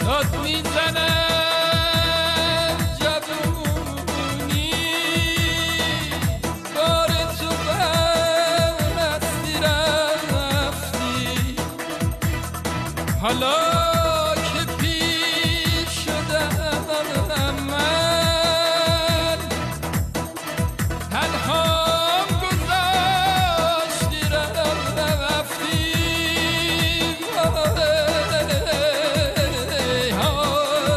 داد میزنم جوونی بار تو بستی رفتی حالا که پیر شدم من تنهام گذاشتی رفتی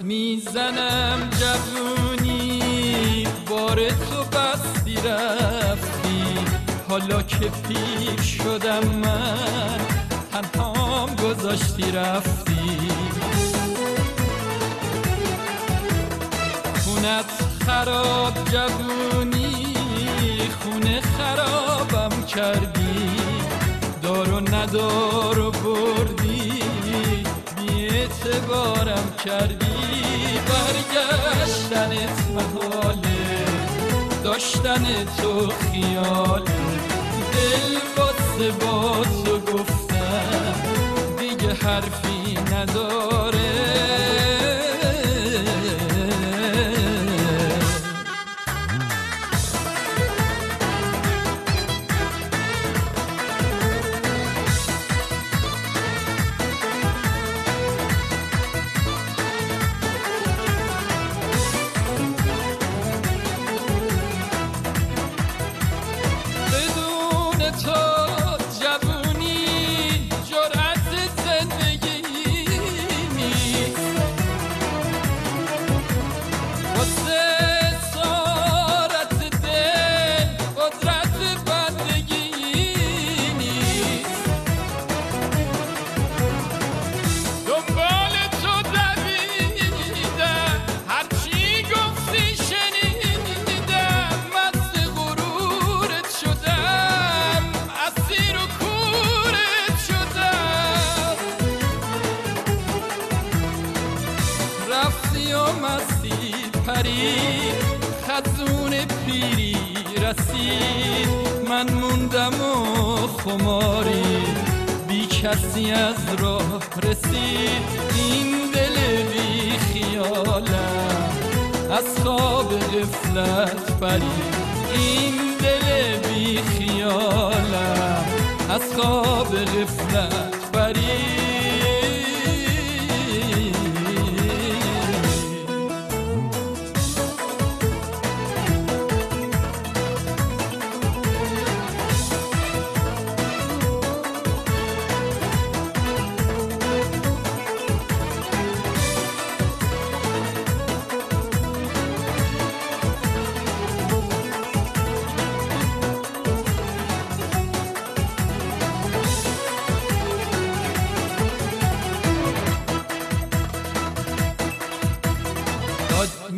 میزنم جوونی بار تو بستی رفتی حالا که پیر شدم من تنهام گذاشتی رفتی خونت خراب جوونی خونه خرابم کردی دار و ندار و بردی اعتبارم کردی برگشتنت محاله داشتن تو خیاله دل واسه با تو گفتم دیگه حرفی نداره مستی پرید خزون پیری رسید من موندم و خماری بی کسی از راه رسید این دل بی خیالم از خواب غفلت پرید این دل بی خیالم از خواب غفلت پرید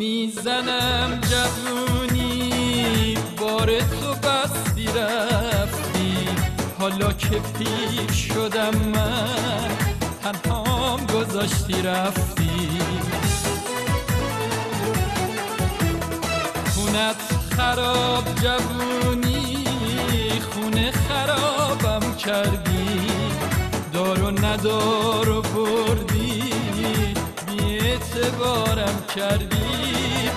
میزنم جوونی بار تو بستی رفتی حالا که پیر شدم من تنهام گذاشتی رفتی خونت خراب جوونی خونه خرابم کردی دار و ندار و بردی بی اعتبارم کردی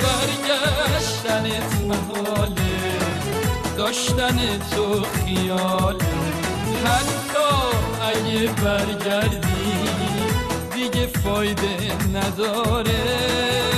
برگشتنت محاله داشتن تو خیاله حتی اگه برگردی دیگه فایده نداره